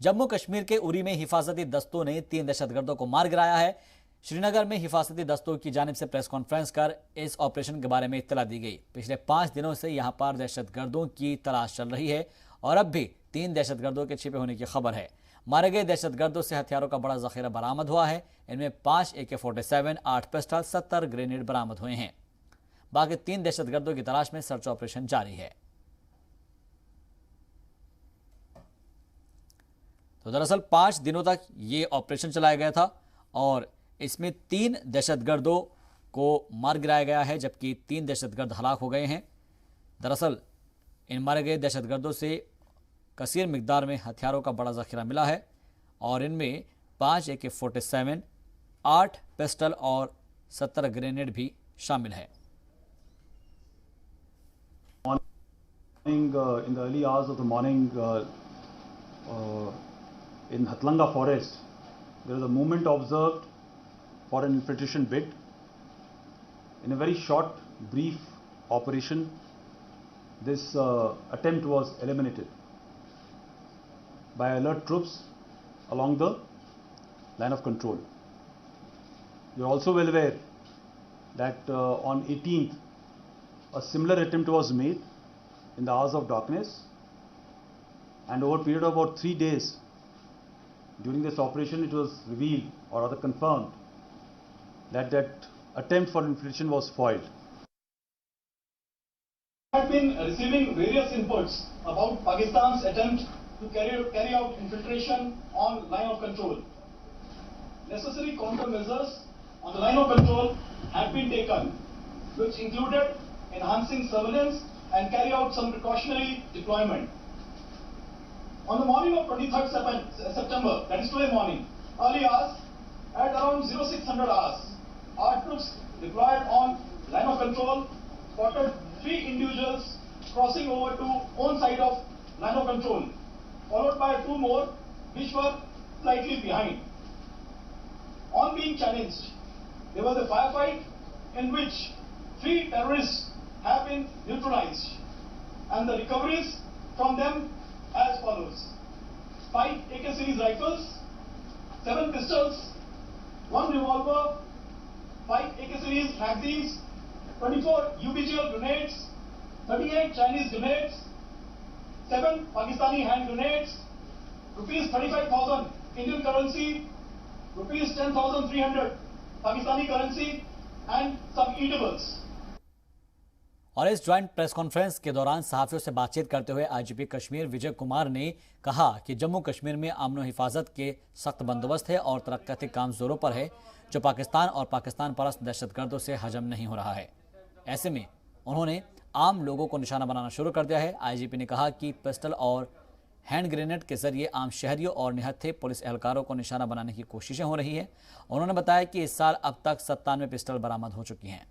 जम्मू कश्मीर के उरी में हिफाजती दस्तों ने 3 दहशतगर्दों को मार गिराया है। श्रीनगर में हिफाजती दस्तों की जानिब से प्रेस कॉन्फ्रेंस कर इस ऑपरेशन के बारे में इत्तला दी गई। पिछले 5 दिनों से यहां पर दहशतगर्दों की तलाश चल रही है और अब भी 3 दहशतगर्दों के छिपे होने की खबर है। मारे गए दहशतगर्दों से हथियारों का बड़ा जखीरा बरामद हुआ है। इनमें 5 AK-47, 8 पिस्टल, 70 ग्रेनेड बरामद हुए हैं। बाकी 3 दहशतगर्दों की तलाश में सर्च ऑपरेशन जारी है। तो दरअसल 5 दिनों तक ये ऑपरेशन चलाया गया था और इसमें 3 दहशतगर्दों को मार गिराया गया है, जबकि 3 दहशतगर्द हलाक हो गए हैं। दरअसल इन मारे गए दहशतगर्दों से कसीर मिकदार में हथियारों का बड़ा जखीरा मिला है और इनमें 5 AK-47, 8 पिस्टल और 70 ग्रेनेड भी शामिल है। In the early hours of the morning, in Hatlanga forest, there is a movement observed for an infiltration bid. In a very short, brief operation, this attempt was eliminated by alert troops along the line of control. You are also well aware that on 18th, a similar attempt was made in the hours of darkness, and over a period of about 3 days during this operation it was revealed or rather confirmed that that attempt for infiltration was foiled. We have been receiving various inputs about Pakistan's attempt to carry out infiltration on line of control. Necessary countermeasures on the line of control have been taken, which included enhancing surveillance and carry out some precautionary deployment. On the morning of 23rd September, that is today morning, early hours, at around 0600 hours, our troops deployed on line of control spotted 3 individuals crossing over to own side of line of control, followed by 2 more which were slightly behind. On being challenged, there was a firefight in which 3 terrorists have been neutralized, and the recoveries from them as follows: 5 AK series rifles, 7 pistols, 1 revolver, 5 AK series magazines, 24 UBGL grenades, 38 Chinese grenades, 7 Pakistani hand grenades, rupees 35,000 Indian currency, rupees 10,300 Pakistani currency, and some eatables. और इस joint press conference के दौरान सहाफियों से बातचीत करते हुए IGP Kashmir Vijay Kumar ने कहा कि जम्मू कश्मीर में अमन और हिफाजत के सख्त बंदोबस्त है और तरक्याती काम जोरों पर है, जो पाकिस्तान और पाकिस्तान परस्त दहशतगर्दों से हजम नहीं हो रहा है। ऐसे में उन्होंने आम लोगों को निशाना बनाना शुरू कर दिया है। IGP ने कहा कि पिस्टल और हैंड ग्रेनेड के जरिए आम शहरियों और निहत्थे पुलिस एहलकारों को निशाना बनाने की कोशिशें हो रही है। उन्होंने बताया कि इस साल अब तक 97 पिस्टल बरामद हो चुकी हैं।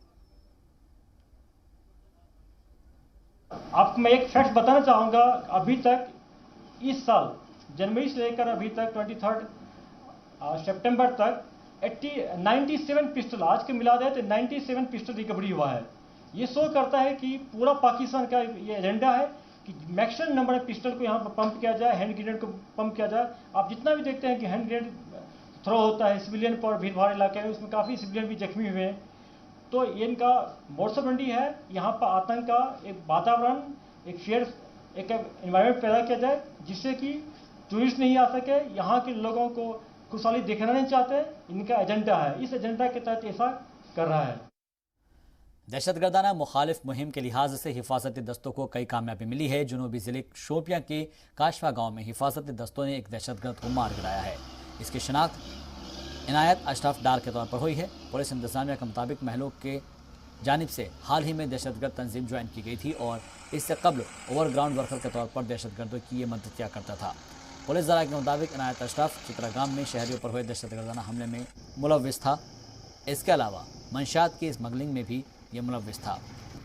आपको मैं एक फैक्ट बताना चाहूँगा, अभी तक इस साल जनवरी से लेकर अभी तक 23 सितंबर तक 97 पिस्टल, आज के मिला जाए तो 97 पिस्टल रिकवरी हुआ है। ये शो करता है कि पूरा पाकिस्तान का ये एजेंडा है कि मैक्सिमम नंबर ऑफ पिस्टल को यहाँ पर पंप किया जाए, हैंड ग्रेनेड को पंप किया जाए। आप जितना भी देखते हैं कि हैंड ग्रेनेड थ्रो होता है सिविलियन पर, भीड़ भाड़ इलाके में, उसमें काफ़ी सिविलियन भी जख्मी हुए हैं। तो इनका मोर्चबंदी है, यहाँ पर आतंक का एक वातावरण, एक फेयर एक एनवायरनमेंट पैदा किया जाए जिससे कि टूरिस्ट नहीं आ सके, यहाँ के लोगों को खुशहाली देखना नहीं चाहते। इनका एजेंडा है, इस एजेंडा के तहत ऐसा कर रहा है। दहशतगर्दाना मुखालिफ मुहिम के लिहाज से हिफाजती दस्तों को कई कामयाबी मिली है। जनूबी जिले शोपियां के काशवा गांव में हिफाजती दस्तों ने एक दहशतगर्द को मार गिराया है। इसकी शिनाख्त इनायत अशरफ डार के तौर पर हुई है। पुलिस इंतजामिया के मुताबिक महलों के जानिब से हाल ही में दहशतगर्द तंजीम ज्वाइन की गई थी और इससे कबल ओवरग्राउंड वर्कर के तौर पर दहशतगर्दों की ये मदद किया करता था। पुलिस ज़रा के मुताबिक इनायत अशरफ चित्रागाम में शहरियों पर हुए दहशतगर्दाना हमले में मुलव्विस था। इसके अलावा मंशात की स्मगलिंग में भी ये मुलव्विस था।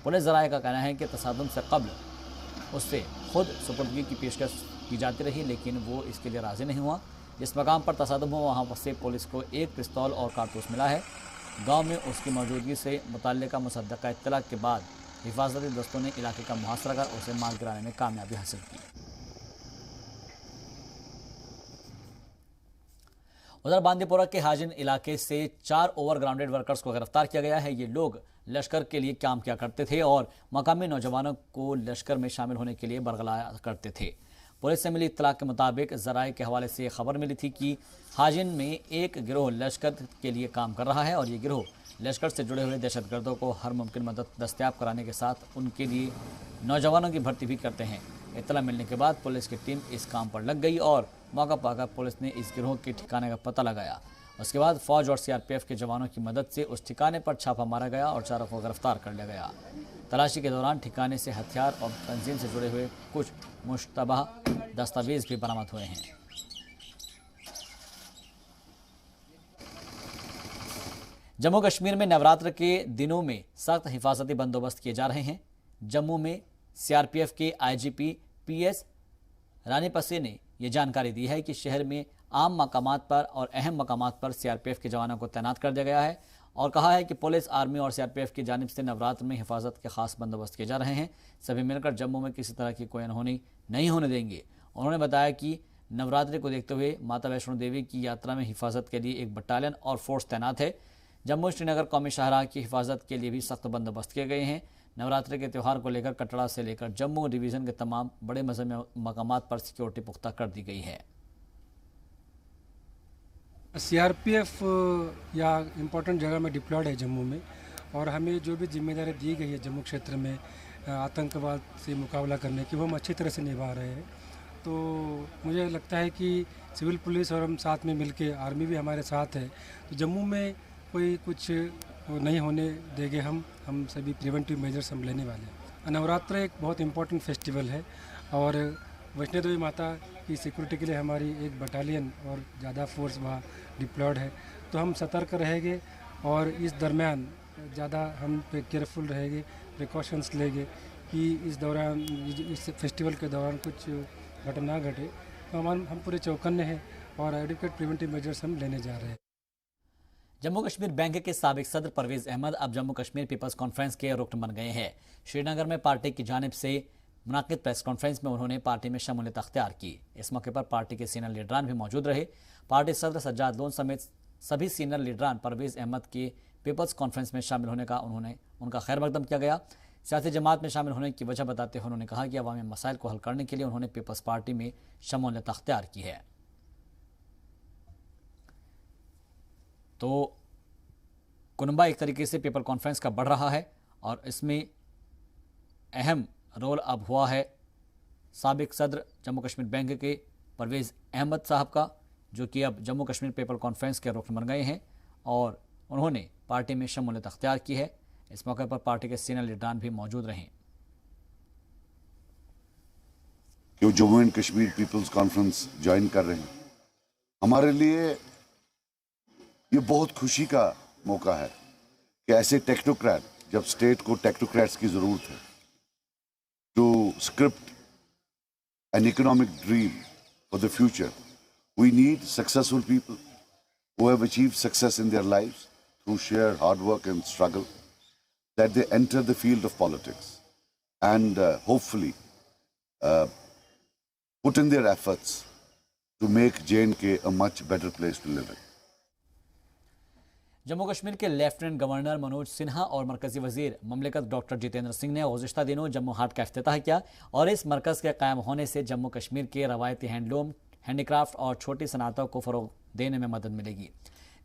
पुलिस ज़रा का कहना है कि तसादुम से कबल उससे खुद सुपुर्दगी की पेशकश की जाती रही, लेकिन वो इसके लिए राज़ी नहीं हुआ। जिस मकाम पर तसादुम हुआ वहाँ से पुलिस को एक पिस्तौल और कारतूस मिला है। गांव में उसकी मौजूदगी से मुतल्लिका मुसद्दका इत्तला के बाद हिफाजती दस्तों ने इलाके का मुहासरा कर उसे मार गिराने में कामयाबी हासिल की। उधर बांदीपोरा के हाजिन इलाके से 4 ओवरग्राउंडेड वर्कर्स को गिरफ्तार किया गया है। ये लोग लश्कर के लिए काम किया करते थे और मकामी नौजवानों को लश्कर में शामिल होने के लिए बरगलाया करते थे। पुलिस से मिली इत्तला के मुताबिक जराए के हवाले से खबर मिली थी कि हाजिन में एक गिरोह लश्कर के लिए काम कर रहा है और ये गिरोह लश्कर से जुड़े हुए दहशतगर्दों को हर मुमकिन मदद दस्तयाब कराने के साथ उनके लिए नौजवानों की भर्ती भी करते हैं। इत्तला मिलने के बाद पुलिस की टीम इस काम पर लग गई और मौका पाकर पुलिस ने इस गिरोह के ठिकाने का पता लगाया। उसके बाद फौज और सीआरपीएफ के जवानों की मदद से उस ठिकाने पर छापा मारा गया और चारों को गिरफ्तार कर लिया गया। तलाशी के दौरान ठिकाने से हथियार और तंजीम से जुड़े हुए कुछ मुश्तबह दस्तावेज भी बरामद हुए हैं। जम्मू कश्मीर में नवरात्र के दिनों में सख्त हिफाजती बंदोबस्त किए जा रहे हैं। जम्मू में सीआरपीएफ के आईजीपी पीएस रानीपसे ने यह जानकारी दी है कि शहर में आम मकामात पर और अहम मकामात पर सीआरपीएफ के जवानों को तैनात कर दिया गया है और कहा है कि पुलिस, आर्मी और सीआरपीएफ की जानिब से नवरात्र में हिफाजत के खास बंदोबस्त किए जा रहे हैं। सभी मिलकर जम्मू में किसी तरह की कोई अनहोनी नहीं होने देंगे। उन्होंने बताया कि नवरात्रि को देखते हुए माता वैष्णो देवी की यात्रा में हिफाजत के लिए एक बटालियन और फोर्स तैनात है। जम्मू श्रीनगर कौमी शाहराह की हिफाजत के लिए भी सख्त बंदोबस्त किए गए हैं। नवरात्रि के त्यौहार को लेकर कटड़ा से लेकर जम्मू डिवीज़न के तमाम बड़े मजहबी मकामात पर सिक्योरिटी पुख्ता कर दी गई है। सीआरपीएफ या इम्पोर्टेंट जगह में डिप्लॉयड है जम्मू में और हमें जो भी जिम्मेदारी दी गई है जम्मू क्षेत्र में आतंकवाद से मुकाबला करने की, वो हम अच्छी तरह से निभा रहे हैं। तो मुझे लगता है कि सिविल पुलिस और हम साथ में मिलके, आर्मी भी हमारे साथ है, तो जम्मू में कोई कुछ नहीं होने देंगे। हम सभी प्रिवेंटिव मेजर्स हम लेने वाले हैं। नवरात्र एक बहुत इम्पोर्टेंट फेस्टिवल है और वैष्णो देवी माता की सिक्योरिटी के लिए हमारी एक बटालियन और ज़्यादा फोर्स वहाँ डिप्लॉयड है। तो हम सतर्क रहेंगे और इस दरमियान ज़्यादा हम पे केयरफुल रहेंगे, प्रिकॉशंस लेंगे कि इस दौरान, इस फेस्टिवल के दौरान कुछ घटना घटे। तो हम पूरे चौकन्ने हैं और एडिक्वेट प्रिवेंटिव मेजर्स हम लेने जा रहे हैं। जम्मू कश्मीर बैंक के साबिक सदर परवेज अहमद अब जम्मू कश्मीर पीपल्स कॉन्फ्रेंस के रुकन बन गए हैं। श्रीनगर में पार्टी की जानिब से मुनाकिद प्रेस कॉन्फ्रेंस में उन्होंने पार्टी में शमूलियत अख्तियार की। इस मौके पर पार्टी के सीनियर लीडरान भी मौजूद रहे। पार्टी सदर सज्जाद लोन समेत सभी सीनियर लीडरान परवेज अहमद के पीपल्स कॉन्फ्रेंस में शामिल होने का उनका खैर मकदम किया गया। सियासी जमात में शामिल होने की वजह बताते हुए उन्होंने कहा कि अवामी मसाइल को हल करने के लिए उन्होंने पीपल्स पार्टी में शमूलियत अख्तियार की है। तो कुनबा एक तरीके से पीपल कॉन्फ्रेंस का बढ़ रहा है और इसमें अहम रोल अब हुआ है साबिक सदर जम्मू कश्मीर बैंक के परवेज अहमद साहब का, जो कि अब जम्मू कश्मीर पीपल कॉन्फ्रेंस के रुकन बन गए हैं और उन्होंने पार्टी में शमूलियत अख्तियार की है। इस मौके पर पार्टी के सीनियर लीडरान भी मौजूद रहे। जो Jammu and Kashmir People's Conference join कर रहे हैं, हमारे लिए ये बहुत खुशी का मौका है कि ऐसे टेक्नोक्रेट, जब स्टेट को टेक्नोक्रेट्स की जरूरत है to script an economic dream for the future, we need successful people who have achieved success in their lives through sheer hard work and struggle, that they enter the field of politics and hopefully put in their efforts to make J&K a much better place to live in. Jammu Kashmir के lieutenant governor Manoj Sinha और मरकजी वजीर ममलिकत doctor Jitendra Singh ने गुज़िश्ता दिनों जम्मू हाट का इफ्तिताह किया और इस मरकज़ के कायम होने से जम्मू कश्मीर के रवायती हैंडलूम, हैंडीक्राफ्ट और छोटी सनातों को फ़रोग देने में मदद मिलेगी।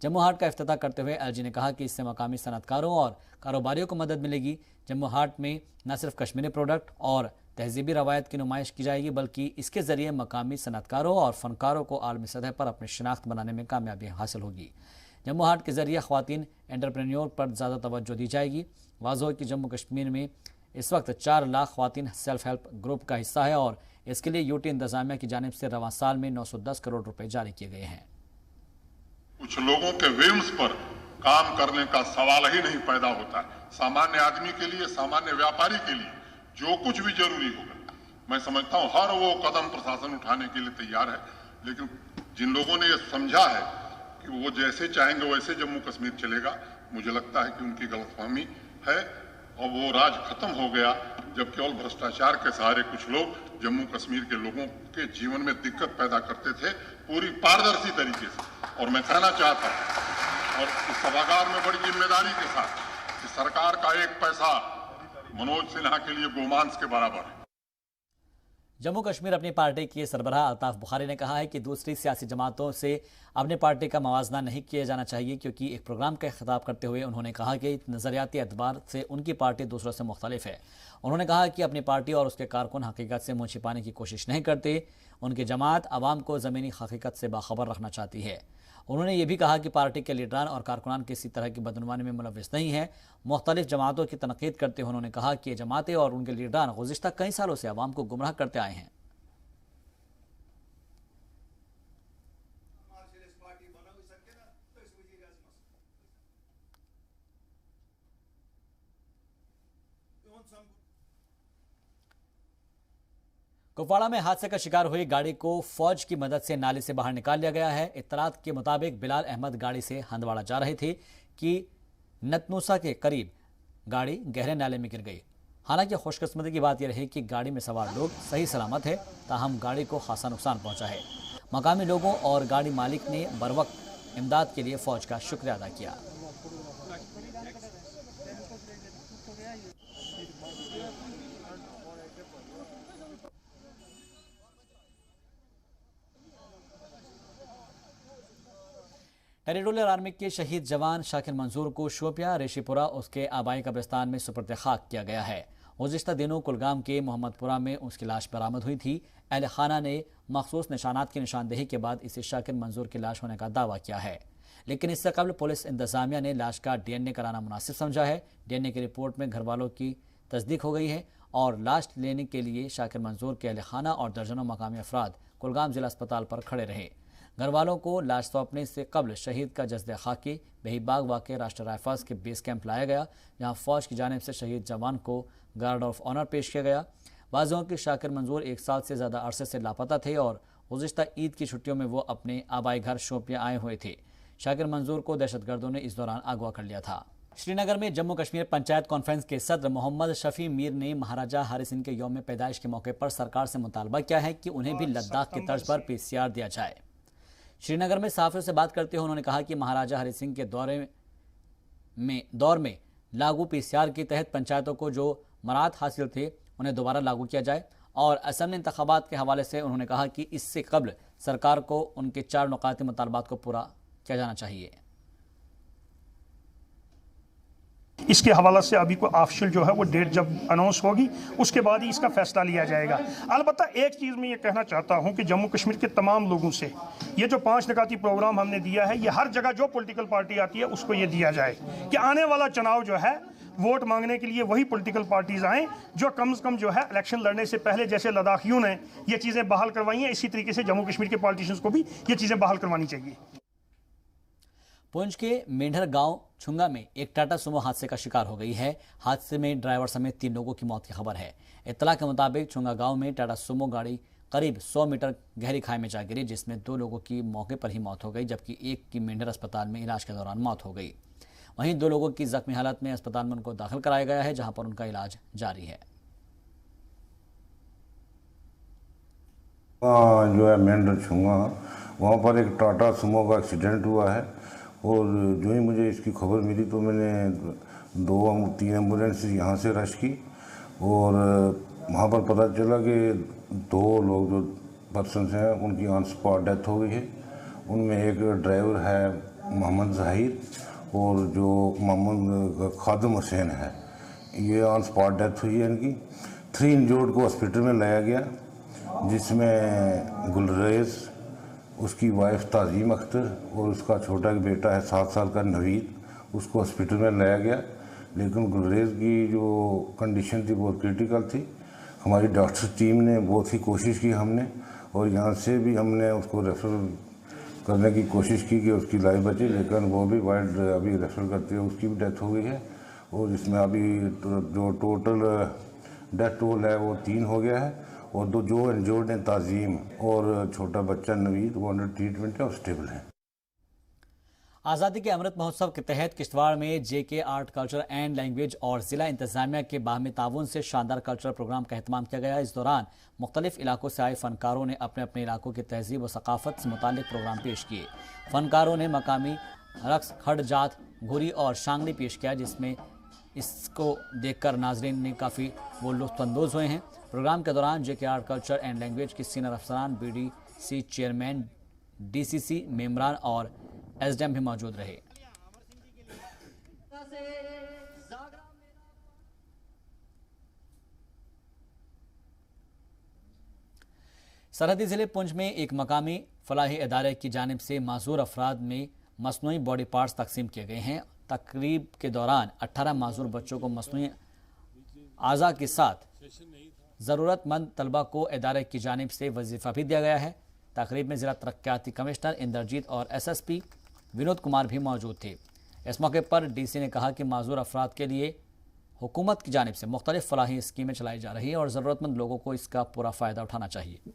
जम्मू हाट का इफ्तिताह करते हुए एलजी ने कहा कि इससे मकामी सनतकारों और कारोबारियों को मदद मिलेगी। जम्मू हाट में न सिर्फ कश्मीरी प्रोडक्ट और तहजीबी रवायत की नुमाइश की जाएगी, बल्कि इसके ज़रिए मकामी सनतकारों और फ़नकारों को आलमी सतह पर अपनी शिनाख्त बनाने में कामयाबी हासिल होगी। जम्मू हाट के ज़रिए ख़वातीन एंटरप्रेन्योर पर ज़्यादा तवज्जो दी जाएगी। वाज़ेह है कि जम्मू कश्मीर में इस वक्त 4 लाख ख़वातीन सेल्फ हेल्प ग्रुप का हिस्सा है और इसके लिए यूटी इंतज़ामिया की जानिब से रवां साल में 910 करोड़ रुपए जारी किए गए हैं। कुछ लोगों के विम्स पर काम करने का सवाल ही नहीं पैदा होता है। सामान्य आदमी के लिए, सामान्य व्यापारी के लिए जो कुछ भी जरूरी होगा, मैं समझता हूं हर वो कदम प्रशासन उठाने के लिए तैयार है। लेकिन जिन लोगों ने ये समझा है कि वो जैसे चाहेंगे वैसे जम्मू कश्मीर चलेगा, मुझे लगता है कि उनकी गलतफहमी है और वो राज खत्म हो गया जब केवल भ्रष्टाचार के सहारे कुछ लोग जम्मू कश्मीर के लोगों के जीवन में दिक्कत पैदा करते थे। पूरी पारदर्शी तरीके से। और मैं कहना चाहता हूं और इस सभागार में बड़ी जिम्मेदारी के साथ कि सरकार का एक पैसा मनोज सिन्हा के लिए गोमांस के बराबर है। जम्मू कश्मीर अपनी पार्टी के सरबराह अल्ताफ बुखारी ने कहा है कि दूसरी सियासी जमातों से अपनी पार्टी का मवाजना नहीं किया जाना चाहिए, क्योंकि एक प्रोग्राम का खिताब करते हुए उन्होंने कहा कि नजरियाती एतबार से उनकी पार्टी दूसरों से मुख्तलिफ है। उन्होंने कहा कि अपनी पार्टी और उसके कारकुन हकीकत से मुंह छिपाने की कोशिश नहीं करते। उनकी जमात आवाम को ज़मीनी हकीकत से बाखबर रखना चाहती है। उन्होंने ये भी कहा कि पार्टी के लीडरान और कारकुनान किसी तरह की बदनुमानी में मुलविस नहीं है। मुख्तलिफ जमातों की तनकीद करते हुए उन्होंने कहा कि ये जमातें और उनके लीडरान गुज़िश्ता कई सालों से आवाम को गुमराह करते आए हैं। कुपवाड़ा में हादसे का शिकार हुई गाड़ी को फौज की मदद से नाले से बाहर निकाल लिया गया है। इत्तलात के मुताबिक बिलाल अहमद गाड़ी से हंदवाड़ा जा रहे थे कि नतनूसा के करीब गाड़ी गहरे नाले में गिर गई। हालांकि खुशकिस्मती की बात यह रही कि गाड़ी में सवार लोग सही सलामत है, ताहम गाड़ी को खासा नुकसान पहुंचा है। मकामी लोगों और गाड़ी मालिक ने बरवक्त इमदाद के लिए फौज का शुक्रिया अदा किया। टेरिटोरियल आर्मी के शहीद जवान शाकिर मंजूर को शोपियां रेशीपुरा उसके आबाई कब्रिस्तान में सुपुर्द खाक किया गया है। गुज़िश्ता दिनों कुलगाम के मोहम्मदपुरा में उसकी लाश बरामद हुई थी। अहल खाना ने मखसूस निशानात की निशानदेही के बाद इसे शाकिर मंजूर की लाश होने का दावा किया है, लेकिन इससे कबल पुलिस इंतजामिया ने लाश का DNA कराना मुनासिब समझा है। DNA की रिपोर्ट में घर वालों की तस्दीक हो गई है और लाश लेने के लिए शाकिर मंजूर के अहल खाना और दर्जनों मकामी अफराद कुलगाम जिला अस्पताल पर खड़े रहे। घर वालों को लाश सौंपने से कबल शहीद का जस्द खाकी बहीबाग वाक़ राष्ट्रीय राइफल्स के बेस कैंप लाया गया, जहां फौज की जानिब से शहीद जवान को गार्ड ऑफ ऑनर पेश किया गया। वाज़ेह हो कि शाकिर मंजूर 1 साल से ज़्यादा अरसे से लापता थे और गुज़िश्ता ईद की छुट्टियों में वो अपने आबाई घर शोपियां आए हुए थे। शाकिर मंजूर को दहशतगर्दों ने इस दौरान अगवा कर लिया था। श्रीनगर में जम्मू कश्मीर पंचायत कॉन्फ्रेंस के सदर मोहम्मद शफी मीर ने महाराजा हरि सिंह के यौम पैदाइश के मौके पर सरकार से मुतालबा किया है कि उन्हें भी लद्दाख की तर्ज पर PCR दिया जाए। श्रीनगर में सहाफ़ियों से बात करते हुए उन्होंने कहा कि महाराजा हरि सिंह के दौर में लागू PCR के तहत पंचायतों को जो मराहत हासिल थे उन्हें दोबारा लागू किया जाए। और असम्बली इंतखाबात के हवाले से उन्होंने कहा कि इससे कबल सरकार को उनके 4 नुकाती मुतालबात को पूरा किया जाना चाहिए। इसके हवाला से अभी को ऑफिशियल जो है वो डेट जब अनाउंस होगी उसके बाद ही इसका फैसला लिया जाएगा। अलबत्ता एक चीज़ मैं ये कहना चाहता हूँ कि जम्मू कश्मीर के तमाम लोगों से ये जो 5 निकाती प्रोग्राम हमने दिया है, ये हर जगह जो पॉलिटिकल पार्टी आती है उसको ये दिया जाए कि आने वाला चुनाव जो है वोट मांगने के लिए वही पॉलिटिकल पार्टीज आएँ जो कम से कम जो है इलेक्शन लड़ने से पहले, जैसे लद्दाखियों ने ये चीज़ें बहाल करवाई हैं, इसी तरीके से जम्मू कश्मीर के पॉलिटिशियंस को भी ये चीज़ें बहाल करवानी चाहिए। पुंछ के मेंढर गांव छुंगा में एक टाटा सुमो हादसे का शिकार हो गई है। हादसे में ड्राइवर समेत 3 लोगों की मौत की खबर है। इत्तला के मुताबिक छुंगा गांव में टाटा सुमो गाड़ी करीब 100 मीटर गहरी खाई में जा गिरी, जिसमें 2 लोगों की मौके पर ही मौत हो गई, जबकि एक की मेंढर अस्पताल में इलाज के दौरान मौत हो गई। वहीं 2 लोगों की जख्मी हालत में अस्पताल में उनको दाखिल कराया गया है, जहां पर उनका इलाज जारी है। जो है मेंढर छुंगा, वहाँ पर एक टाटा सुमो का एक्सीडेंट हुआ है और जो ही मुझे इसकी खबर मिली तो मैंने 2-3 एम्बुलेंस यहाँ से रश की और वहाँ पर पता चला कि 2 लोग जो पर्सनस हैं उनकी ऑन स्पॉट डेथ हो गई है। उनमें एक ड्राइवर है मोहम्मद ज़हीर और जो मोहम्मद खादम हुसैन है, ये ऑन स्पॉट डेथ हुई है इनकी। 3 इंजर्ड को हॉस्पिटल में लाया गया, जिसमें गुलरेज, उसकी वाइफ ताजीम अख्तर और उसका छोटा बेटा है 7 साल का नवीद, उसको हॉस्पिटल में लाया गया। लेकिन गुलरेज की जो कंडीशन थी बहुत क्रिटिकल थी। हमारी डॉक्टर टीम ने बहुत ही कोशिश की हमने, और यहाँ से भी हमने उसको रेफ़र करने की कोशिश की कि उसकी लाइफ बचे, लेकिन वो भी वाइल्ड अभी रेफ़र करते हुए उसकी भी डेथ हो गई है। और इसमें अभी जो टोटल डेथ टोल है वो 3 हो गया है और 2 जो इंजर्ड हैं ताजीम और छोटा बच्चा नवीद, वो अंडर ट्रीटमेंट है और स्टेबल है। आज़ादी के अमृत महोत्सव के तहत किश्तवाड़ में जेके आर्ट कल्चर एंड लैंग्वेज और जिला इंतजामिया के बाहमी ताउन से शानदार कल्चरल प्रोग्राम का एहतमाम किया गया। इस दौरान मुख्तलिफ इलाकों से आए फनकारों ने अपने अपने इलाकों की तहजीब और सकाफत से मुतालिक प्रोग्राम पेश किए। फनकारों ने मकामी रक्स, खड़ जात, घुरी और शांगली पेश किया, जिसमें इसको देखकर नाजरीन ने काफ़ी वो लुत्फानंदोज हुए हैं। प्रोग्राम के दौरान जेके आर्ट कल्चर एंड लैंग्वेज के सीनियर अफसरान, BDC चेयरमैन, DCC मेम्बरान और SDM भी मौजूद रहे। सरहदी जिले पुंछ में एक मकामी फलाही इदारे की जानिब से माजूर अफराद में मसनूई बॉडी पार्ट्स तकसीम किए गए हैं। तकरीब के दौरान 18 माजूर बच्चों को मसनूई आज़ा के साथ ज़रूरतमंद तलबा को इदारे की जानिब से वजीफ़ा भी दिया गया है। तकरीब में ज़िला तरक्याती कमिश्नर इंद्रजीत और SSP विनोद कुमार भी मौजूद थे। इस मौके पर DC ने कहा कि माजूर अफराद के लिए हुकूमत की जानिब से मुख्तलिफ फलाही स्कीमें चलाई जा रही है और ज़रूरतमंद लोगों को इसका पूरा फ़ायदा उठाना चाहिए।